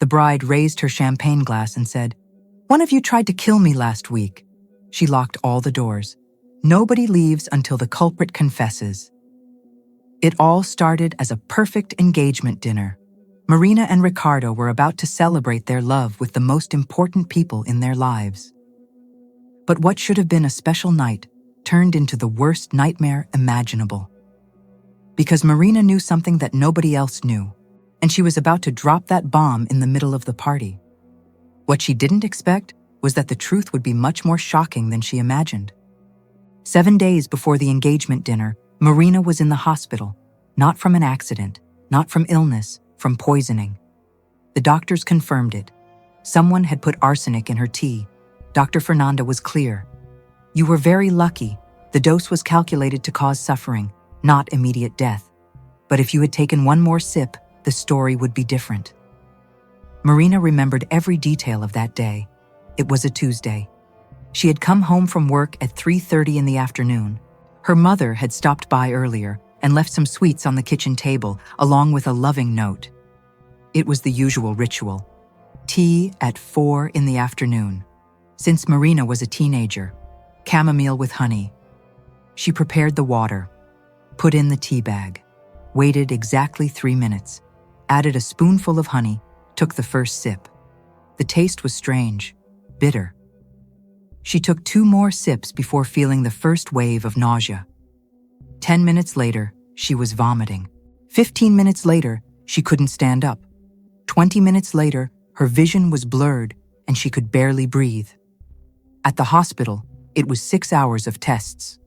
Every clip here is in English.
The bride raised her champagne glass and said, "One of you tried to kill me last week." She locked all the doors. Nobody leaves until the culprit confesses. It all started as a perfect engagement dinner. Marina and Ricardo were about to celebrate their love with the most important people in their lives. But what should have been a special night turned into the worst nightmare imaginable. Because Marina knew something that nobody else knew, and she was about to drop that bomb in the middle of the party. What she didn't expect was that the truth would be much more shocking than she imagined. 7 days before the engagement dinner, Marina was in the hospital, not from an accident, not from illness, from poisoning. The doctors confirmed it. Someone had put arsenic in her tea. Dr. Fernanda was clear. "You were very lucky. The dose was calculated to cause suffering, not immediate death. But if you had taken one more sip, the story would be different." Marina remembered every detail of that day. It was a Tuesday. She had come home from work at 3:30 in the afternoon. Her mother had stopped by earlier and left some sweets on the kitchen table, along with a loving note. It was the usual ritual. Tea at 4 in the afternoon. Since Marina was a teenager, chamomile with honey. She prepared the water, put in the tea bag, waited exactly 3 minutes, added a spoonful of honey, took the first sip. The taste was strange, bitter. She took 2 more sips before feeling the first wave of nausea. 10 minutes later, she was vomiting. 15 minutes later, she couldn't stand up. 20 minutes later, her vision was blurred and she could barely breathe. At the hospital, it was 6 hours of tests.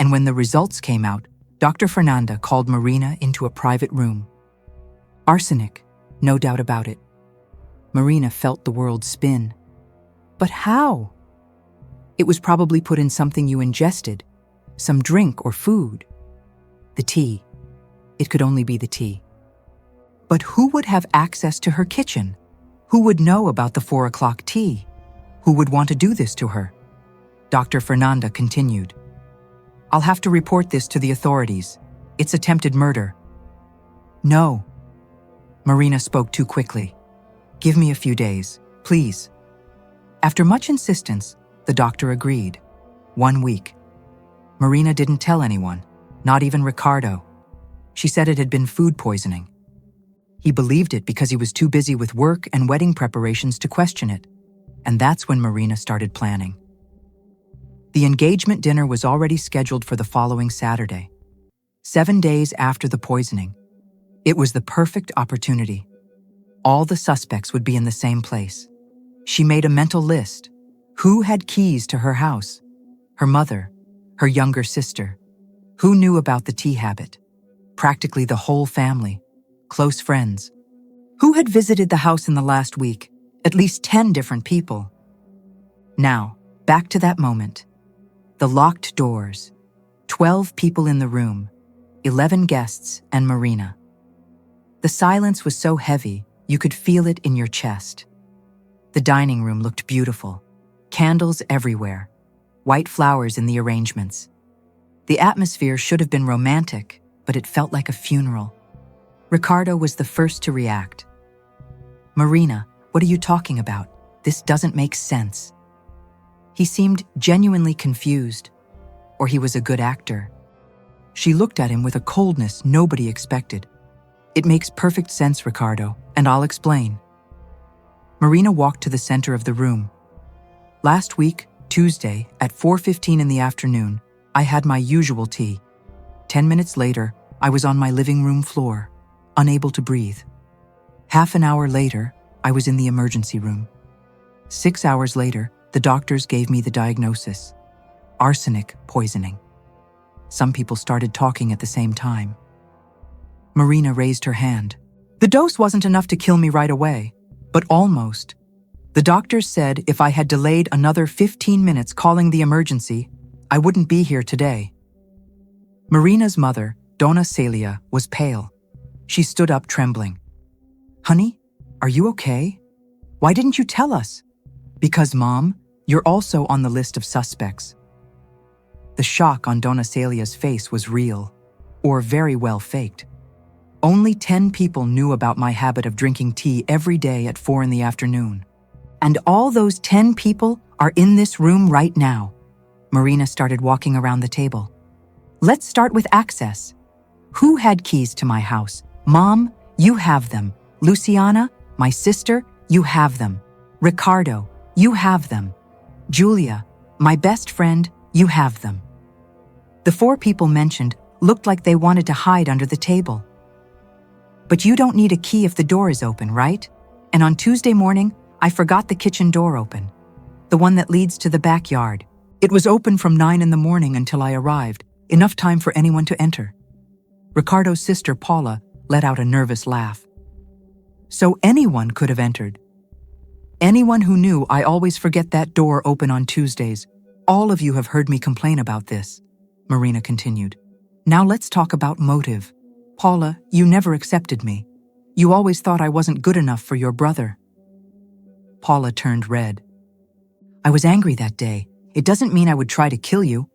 And when the results came out, Dr. Fernanda called Marina into a private room. Arsenic, no doubt about it. Marina felt the world spin. But how? It was probably put in something you ingested, some drink or food. The tea. It could only be the tea. But who would have access to her kitchen? Who would know about the 4 o'clock tea? Who would want to do this to her? Dr. Fernanda continued. "I'll have to report this to the authorities. It's attempted murder." "No." Marina spoke too quickly. "Give me a few days, please." After much insistence, the doctor agreed. 1 week. Marina didn't tell anyone, not even Ricardo. She said it had been food poisoning. He believed it because he was too busy with work and wedding preparations to question it. And that's when Marina started planning. The engagement dinner was already scheduled for the following Saturday, 7 days after the poisoning. It was the perfect opportunity. All the suspects would be in the same place. She made a mental list. Who had keys to her house? Her mother, her younger sister. Who knew about the tea habit? Practically the whole family, close friends. Who had visited the house in the last week? At least 10 different people. Now, back to that moment. The locked doors, 12 people in the room, 11 guests and Marina. The silence was so heavy, you could feel it in your chest. The dining room looked beautiful, candles everywhere, white flowers in the arrangements. The atmosphere should have been romantic, but it felt like a funeral. Ricardo was the first to react. "Marina, what are you talking about? This doesn't make sense." He seemed genuinely confused, or he was a good actor. She looked at him with a coldness nobody expected. "It makes perfect sense, Ricardo, and I'll explain." Marina walked to the center of the room. "Last week, Tuesday, at 4:15 in the afternoon, I had my usual tea. 10 minutes later, I was on my living room floor, unable to breathe. Half an hour later, I was in the emergency room. 6 hours later, the doctors gave me the diagnosis: arsenic poisoning." Some people started talking at the same time. Marina raised her hand. "The dose wasn't enough to kill me right away, but almost. The doctors said if I had delayed another 15 minutes calling the emergency, I wouldn't be here today." Marina's mother, Donna Celia, was pale. She stood up trembling. "Honey, are you okay? Why didn't you tell us?" "Because, Mom, you're also on the list of suspects." The shock on Donna Celia's face was real, or very well faked. Only 10 people knew about my habit of drinking tea every day at 4 in the afternoon. And all those 10 people are in this room right now. Marina started walking around the table. Let's start with access. Who had keys to my house? Mom, you have them. Luciana, my sister, you have them. Ricardo, you have them. Julia, my best friend, you have them. The 4 people mentioned looked like they wanted to hide under the table. But you don't need a key if the door is open, right? And on Tuesday morning, I forgot the kitchen door open, the one that leads to the backyard. It was open from 9 in the morning until I arrived, enough time for anyone to enter. Ricardo's sister, Paula, let out a nervous laugh. So anyone could have entered. Anyone who knew I always forget that door open on Tuesdays. All of you have heard me complain about this, Marina continued. Now let's talk about motive. Paula, you never accepted me. You always thought I wasn't good enough for your brother. Paula turned red. I was angry that day. It doesn't mean I would try to kill you.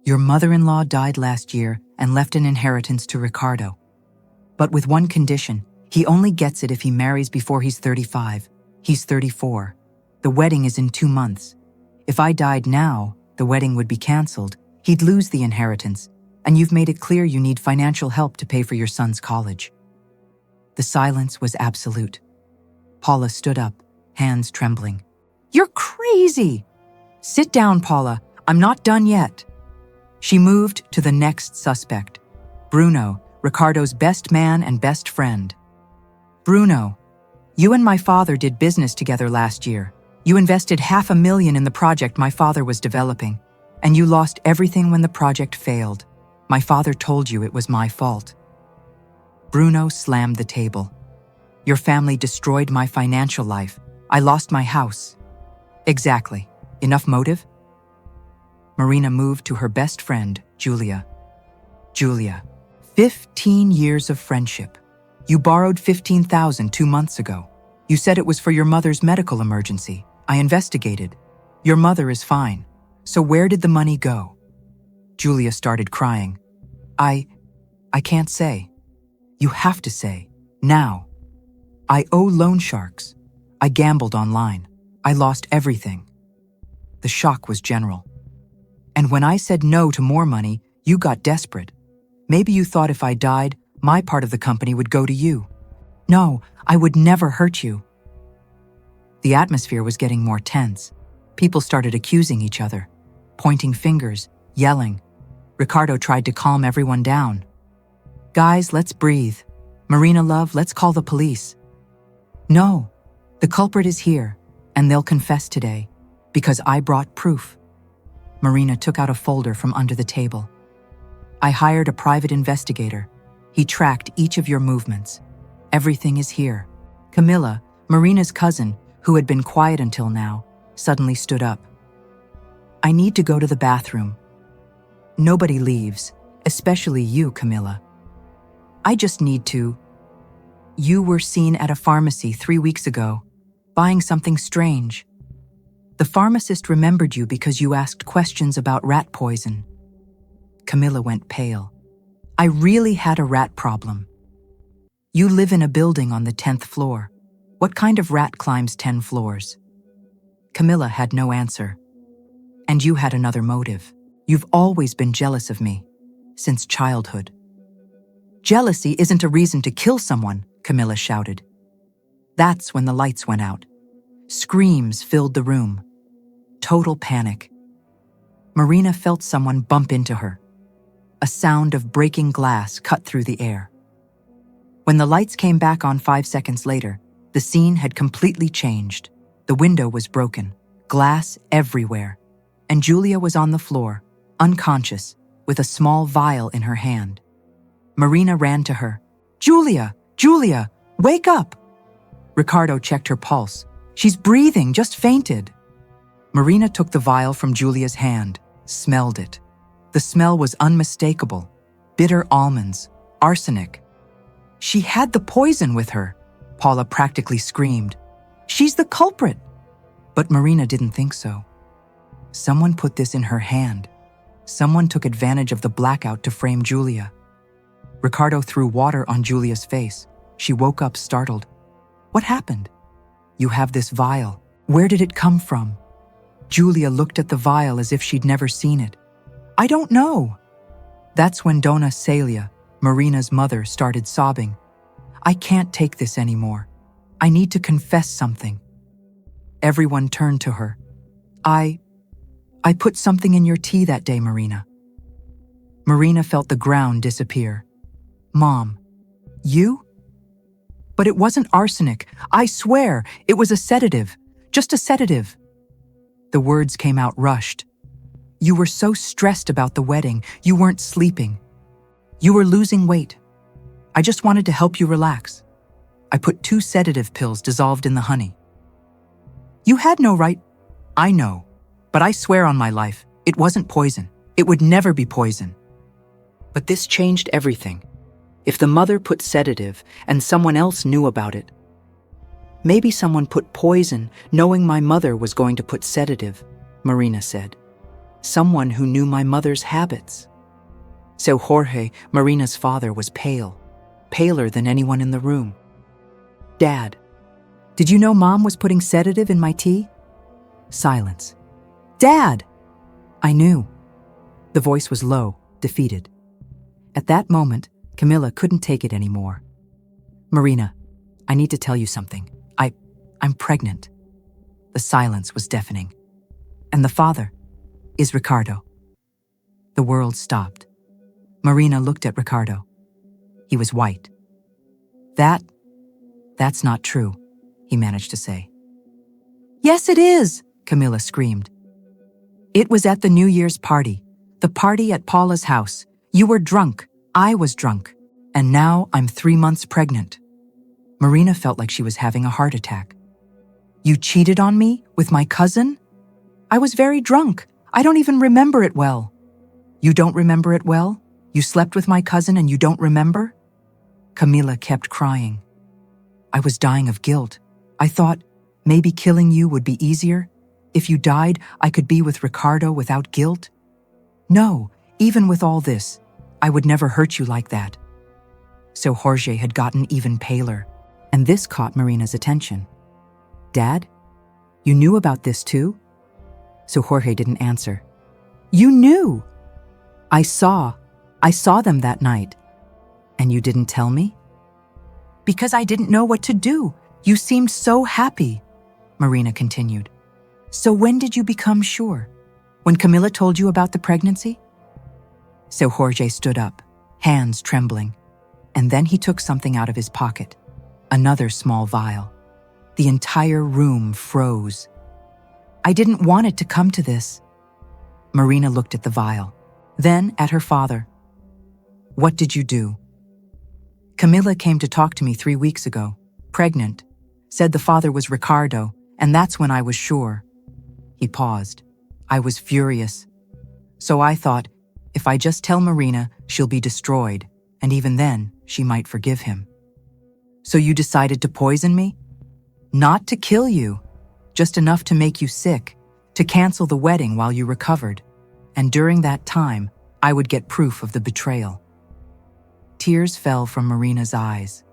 Your mother-in-law died last year and left an inheritance to Ricardo. But with one condition, he only gets it if he marries before he's 35. He's 34. The wedding is in 2 months. If I died now, the wedding would be canceled. He'd lose the inheritance, and you've made it clear you need financial help to pay for your son's college. The silence was absolute. Paula stood up, hands trembling. You're crazy! Sit down, Paula. I'm not done yet. She moved to the next suspect, Bruno, Ricardo's best man and best friend. Bruno, you and my father did business together last year. You invested $500,000 in the project my father was developing, and you lost everything when the project failed. My father told you it was my fault. Bruno slammed the table. Your family destroyed my financial life. I lost my house. Exactly. Enough motive? Marina moved to her best friend, Julia. Julia, 15 years of friendship. You borrowed $15,000 2 months ago. You said it was for your mother's medical emergency. I investigated. Your mother is fine. So where did the money go? Julia started crying. I can't say. You have to say. Now. I owe loan sharks. I gambled online. I lost everything. The shock was general. And when I said no to more money, you got desperate. Maybe you thought if I died, my part of the company would go to you. No, I would never hurt you. The atmosphere was getting more tense. People started accusing each other, pointing fingers, yelling. Ricardo tried to calm everyone down. Guys, let's breathe. Marina, love, let's call the police. No, the culprit is here, and they'll confess today, because I brought proof. Marina took out a folder from under the table. I hired a private investigator. He tracked each of your movements. Everything is here. Camilla, Marina's cousin, who had been quiet until now, suddenly stood up. I need to go to the bathroom. Nobody leaves, especially you, Camilla. I just need to. You were seen at a pharmacy 3 weeks ago, buying something strange. The pharmacist remembered you because you asked questions about rat poison. Camilla went pale. I really had a rat problem. You live in a building on the 10th floor. What kind of rat climbs 10 floors? Camilla had no answer. And you had another motive. You've always been jealous of me, since childhood. Jealousy isn't a reason to kill someone, Camilla shouted. That's when the lights went out. Screams filled the room. Total panic. Marina felt someone bump into her. A sound of breaking glass cut through the air. When the lights came back on 5 seconds later, the scene had completely changed. The window was broken, glass everywhere, and Julia was on the floor, unconscious, with a small vial in her hand. Marina ran to her. Julia! Julia! Wake up! Ricardo checked her pulse. She's breathing, just fainted. Marina took the vial from Julia's hand, smelled it. The smell was unmistakable. Bitter almonds, arsenic. She had the poison with her, Paula practically screamed. She's the culprit. But Marina didn't think so. Someone put this in her hand. Someone took advantage of the blackout to frame Julia. Ricardo threw water on Julia's face. She woke up startled. What happened? You have this vial. Where did it come from? Julia looked at the vial as if she'd never seen it. I don't know. That's when Donna Celia, Marina's mother, started sobbing. I can't take this anymore. I need to confess something. Everyone turned to her. I put something in your tea that day, Marina. Marina felt the ground disappear. Mom, you? But it wasn't arsenic. I swear, it was a sedative. Just a sedative. The words came out rushed. You were so stressed about the wedding, you weren't sleeping. You were losing weight. I just wanted to help you relax. I put 2 sedative pills dissolved in the honey. You had no right. I know, but I swear on my life, it wasn't poison. It would never be poison. But this changed everything. If the mother put sedative and someone else knew about it, maybe someone put poison knowing my mother was going to put sedative, Marina said. Someone who knew my mother's habits. So Jorge, Marina's father, was pale, paler than anyone in the room. Dad, did you know Mom was putting sedative in my tea? Silence. Dad! I knew. The voice was low, defeated. At that moment, Camilla couldn't take it anymore. Marina, I need to tell you something. I'm pregnant. The silence was deafening. And the father is Ricardo. The world stopped. Marina looked at Ricardo. He was white. That's not true, he managed to say. Yes, it is, Camilla screamed. It was at the New Year's party, the party at Paula's house. You were drunk, I was drunk, and now I'm 3 months pregnant. Marina felt like she was having a heart attack. You cheated on me with my cousin? I was very drunk. I don't even remember it well. You don't remember it well? You slept with my cousin and you don't remember? Camilla kept crying. I was dying of guilt. I thought maybe killing you would be easier. If you died, I could be with Ricardo without guilt. No, even with all this, I would never hurt you like that. So Jorge had gotten even paler, and this caught Marina's attention. Dad, you knew about this too? So Jorge didn't answer. You knew! I saw them that night. And you didn't tell me? Because I didn't know what to do. You seemed so happy, Marina continued. So when did you become sure? When Camilla told you about the pregnancy? So Jorge stood up, hands trembling, and then he took something out of his pocket, another small vial. The entire room froze. I didn't want it to come to this. Marina looked at the vial, then at her father. What did you do? Camilla came to talk to me 3 weeks ago, pregnant, said the father was Ricardo, and that's when I was sure. He paused. I was furious. So I thought, if I just tell Marina, she'll be destroyed, and even then, she might forgive him. So you decided to poison me? Not to kill you, just enough to make you sick, to cancel the wedding while you recovered. And during that time, I would get proof of the betrayal. Tears fell from Marina's eyes.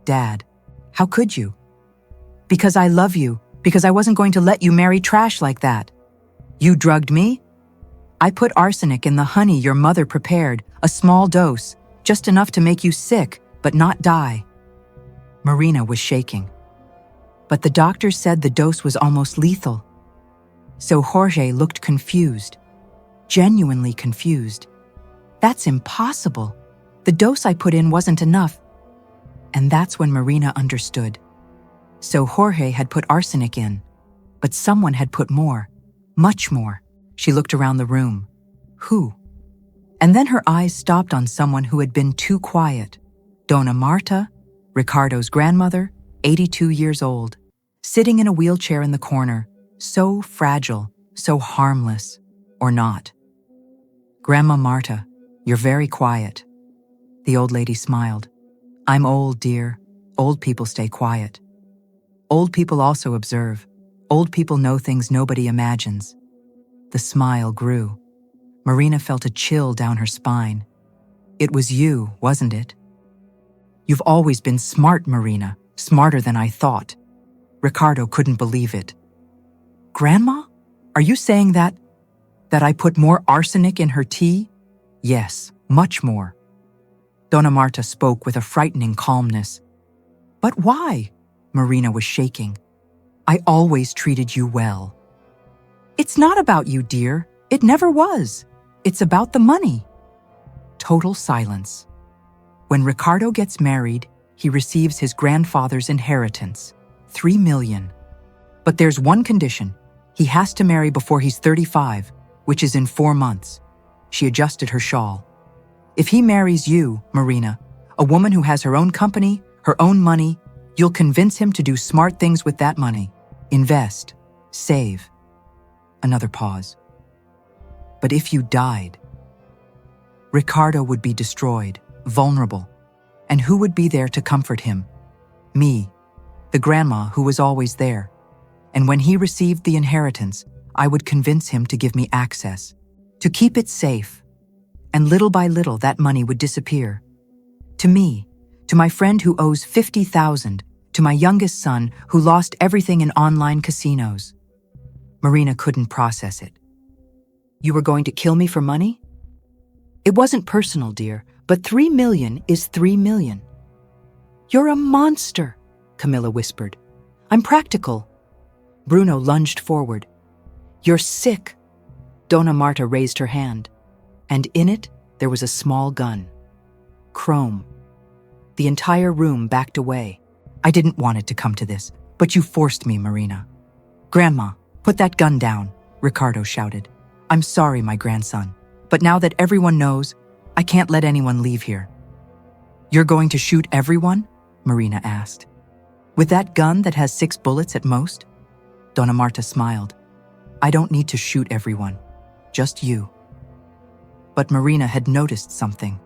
Dad, how could you? Because I love you, because I wasn't going to let you marry trash like that. You drugged me? I put arsenic in the honey your mother prepared, a small dose, just enough to make you sick, but not die. Marina was shaking. But the doctor said the dose was almost lethal. So Jorge looked confused, genuinely confused. That's impossible. The dose I put in wasn't enough. And that's when Marina understood. So Jorge had put arsenic in, but someone had put more, much more. She looked around the room. Who? And then her eyes stopped on someone who had been too quiet. Donna Marta, Ricardo's grandmother, 82 years old, sitting in a wheelchair in the corner, so fragile, so harmless, or not. Grandma Marta, you're very quiet. The old lady smiled. I'm old, dear. Old people stay quiet. Old people also observe. Old people know things nobody imagines. The smile grew. Marina felt a chill down her spine. It was you, wasn't it? You've always been smart, Marina, smarter than I thought. Ricardo couldn't believe it. Grandma? Are you saying that I put more arsenic in her tea? Yes, much more. Donna Marta spoke with a frightening calmness. But why? Marina was shaking. I always treated you well. It's not about you, dear. It never was. It's about the money. Total silence. When Ricardo gets married, he receives his grandfather's inheritance, $3 million. But there's one condition. He has to marry before he's 35, which is in 4 months. She adjusted her shawl. If he marries you, Marina, a woman who has her own company, her own money, you'll convince him to do smart things with that money. Invest. Save. Another pause. But if you died, Ricardo would be destroyed, vulnerable. And who would be there to comfort him? Me, the grandma who was always there. And when he received the inheritance, I would convince him to give me access, to keep it safe. And little by little, that money would disappear. To me, to my friend who owes $50,000, to my youngest son who lost everything in online casinos. Marina couldn't process it. You were going to kill me for money? It wasn't personal, dear, but $3 million is $3 million. You're a monster, Camilla whispered. I'm practical. Bruno lunged forward. You're sick. Donna Marta raised her hand, and in it there was a small gun. Chrome. The entire room backed away. I didn't want it to come to this, but you forced me, Marina. Grandma, put that gun down, Ricardo shouted. I'm sorry, my grandson, but now that everyone knows, I can't let anyone leave here. You're going to shoot everyone? Marina asked. With that gun that has 6 bullets at most? Donna Marta smiled. I don't need to shoot everyone, just you. But Marina had noticed something.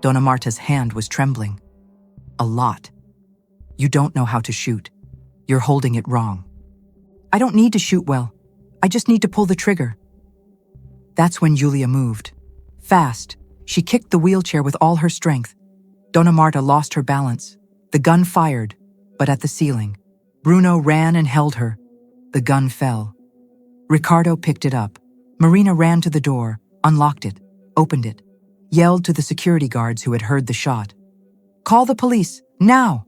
Donna Marta's hand was trembling. A lot. You don't know how to shoot. You're holding it wrong. I don't need to shoot well. I just need to pull the trigger. That's when Julia moved. Fast, she kicked the wheelchair with all her strength. Donna Marta lost her balance. The gun fired, but at the ceiling. Bruno ran and held her. The gun fell. Ricardo picked it up. Marina ran to the door, unlocked it, opened it, yelled to the security guards who had heard the shot. Call the police, now!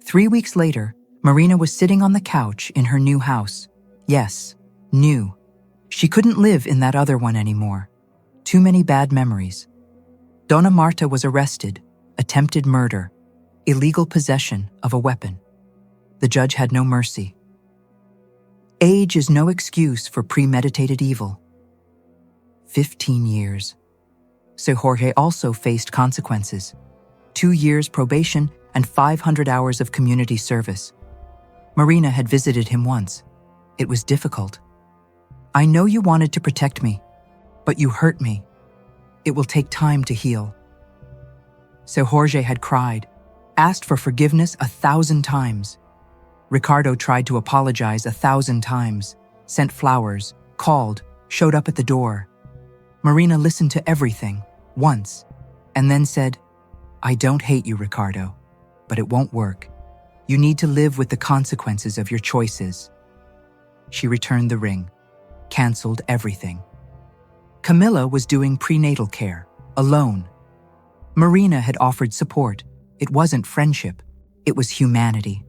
3 weeks later, Marina was sitting on the couch in her new house. Yes, new. She couldn't live in that other one anymore. Too many bad memories. Donna Marta was arrested, attempted murder, illegal possession of a weapon. The judge had no mercy. Age is no excuse for premeditated evil. 15 years. So Jorge also faced consequences. 2 years probation and 500 hours of community service. Marina had visited him once. It was difficult. I know you wanted to protect me, but you hurt me. It will take time to heal. So Jorge had cried, asked for forgiveness 1,000 times. Ricardo tried to apologize 1,000 times, sent flowers, called, showed up at the door. Marina listened to everything, once, and then said, I don't hate you, Ricardo, but it won't work. You need to live with the consequences of your choices. She returned the ring, canceled everything. Camilla was doing prenatal care, alone. Marina had offered support. It wasn't friendship, it was humanity.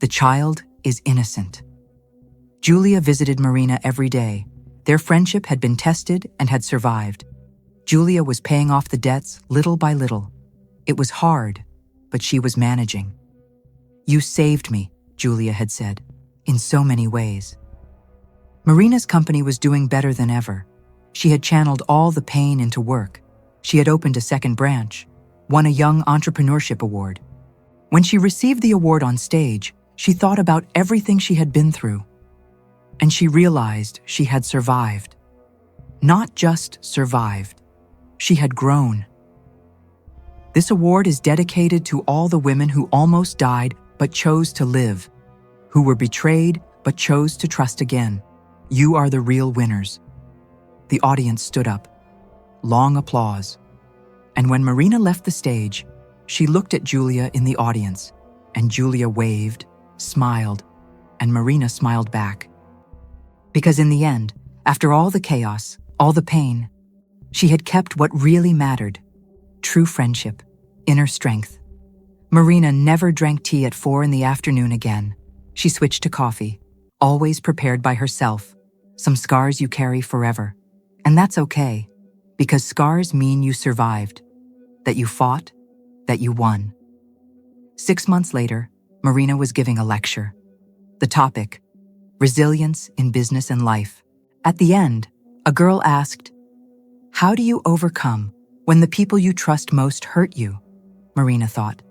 The child is innocent. Julia visited Marina every day. Their friendship had been tested and had survived. Julia was paying off the debts little by little. It was hard, but she was managing. You saved me, Julia had said, in so many ways. Marina's company was doing better than ever. She had channeled all the pain into work. She had opened a second branch, won a Young Entrepreneurship Award. When she received the award on stage, she thought about everything she had been through. And she realized she had survived. Not just survived. She had grown. This award is dedicated to all the women who almost died but chose to live, who were betrayed but chose to trust again. You are the real winners. The audience stood up. long applause. And when Marina left the stage, she looked at Julia in the audience, and Julia waved, smiled, and Marina smiled back. Because in the end, after all the chaos, all the pain, she had kept what really mattered: true friendship, inner strength. Marina never drank tea at 4 p.m. again. She switched to coffee, always prepared by herself. Some scars you carry forever. And that's okay, because scars mean you survived, that you fought, that you won. 6 months later, Marina was giving a lecture. The topic: resilience in business and life. At the end, a girl asked, "How do you overcome when the people you trust most hurt you?" Marina thought,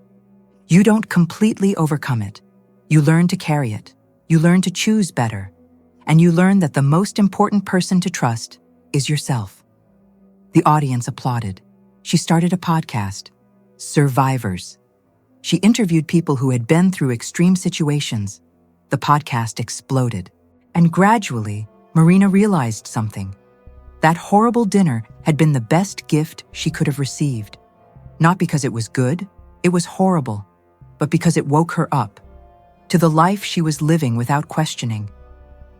"You don't completely overcome it. You learn to carry it. You learn to choose better. And you learn that the most important person to trust is yourself." The audience applauded. She started a podcast, Survivors. She interviewed people who had been through extreme situations. The podcast exploded. And gradually, Marina realized something. That horrible dinner had been the best gift she could have received. Not because it was good, it was horrible, but because it woke her up to the life she was living without questioning.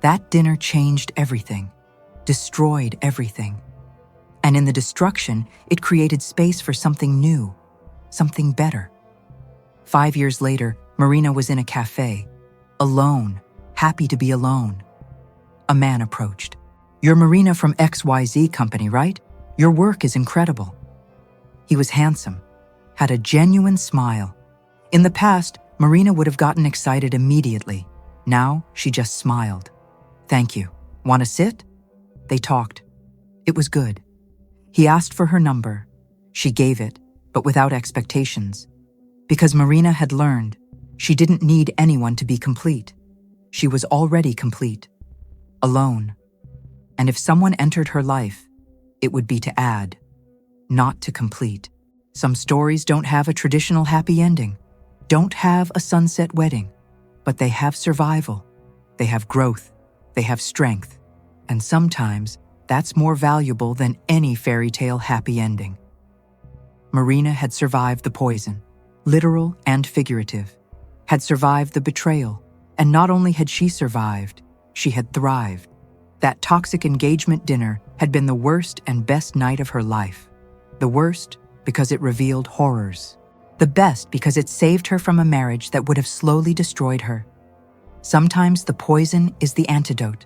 That dinner changed everything, destroyed everything. And in the destruction, it created space for something new, something better. 5 years later, Marina was in a cafe, alone, happy to be alone. A man approached. "You're Marina from XYZ company, right? Your work is incredible." He was handsome, had a genuine smile. In the past, Marina would have gotten excited immediately. Now, she just smiled. "Thank you. Want to sit?" They talked. It was good. He asked for her number. She gave it, but without expectations. Because Marina had learned, she didn't need anyone to be complete. She was already complete, alone. And if someone entered her life, it would be to add, not to complete. Some stories don't have a traditional happy ending, don't have a sunset wedding, but they have survival, they have growth, they have strength. And sometimes that's more valuable than any fairy tale happy ending. Marina had survived the poison, literal and figurative, had survived the betrayal, and not only had she survived, she had thrived. That toxic engagement dinner had been the worst and best night of her life. The worst because it revealed horrors. The best because it saved her from a marriage that would have slowly destroyed her. Sometimes the poison is the antidote.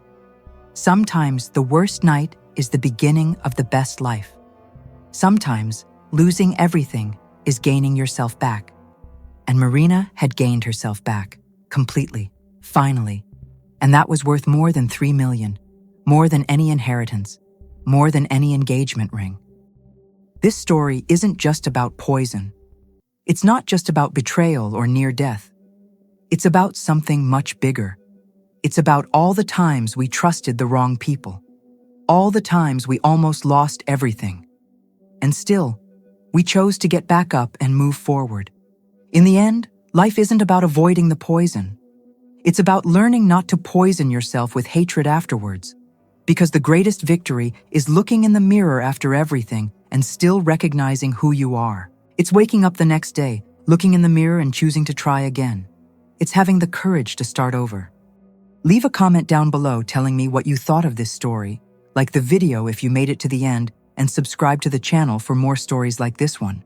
Sometimes the worst night is the beginning of the best life. Sometimes losing everything is gaining yourself back. And Marina had gained herself back, completely, finally. And that was worth more than 3 million, more than any inheritance, more than any engagement ring. This story isn't just about poison. It's not just about betrayal or near death. It's about something much bigger. It's about all the times we trusted the wrong people, all the times we almost lost everything. And still, we chose to get back up and move forward. In the end, life isn't about avoiding the poison. It's about learning not to poison yourself with hatred afterwards. Because the greatest victory is looking in the mirror after everything and still recognizing who you are. It's waking up the next day, looking in the mirror and choosing to try again. It's having the courage to start over. Leave a comment down below telling me what you thought of this story, like the video if you made it to the end, and subscribe to the channel for more stories like this one.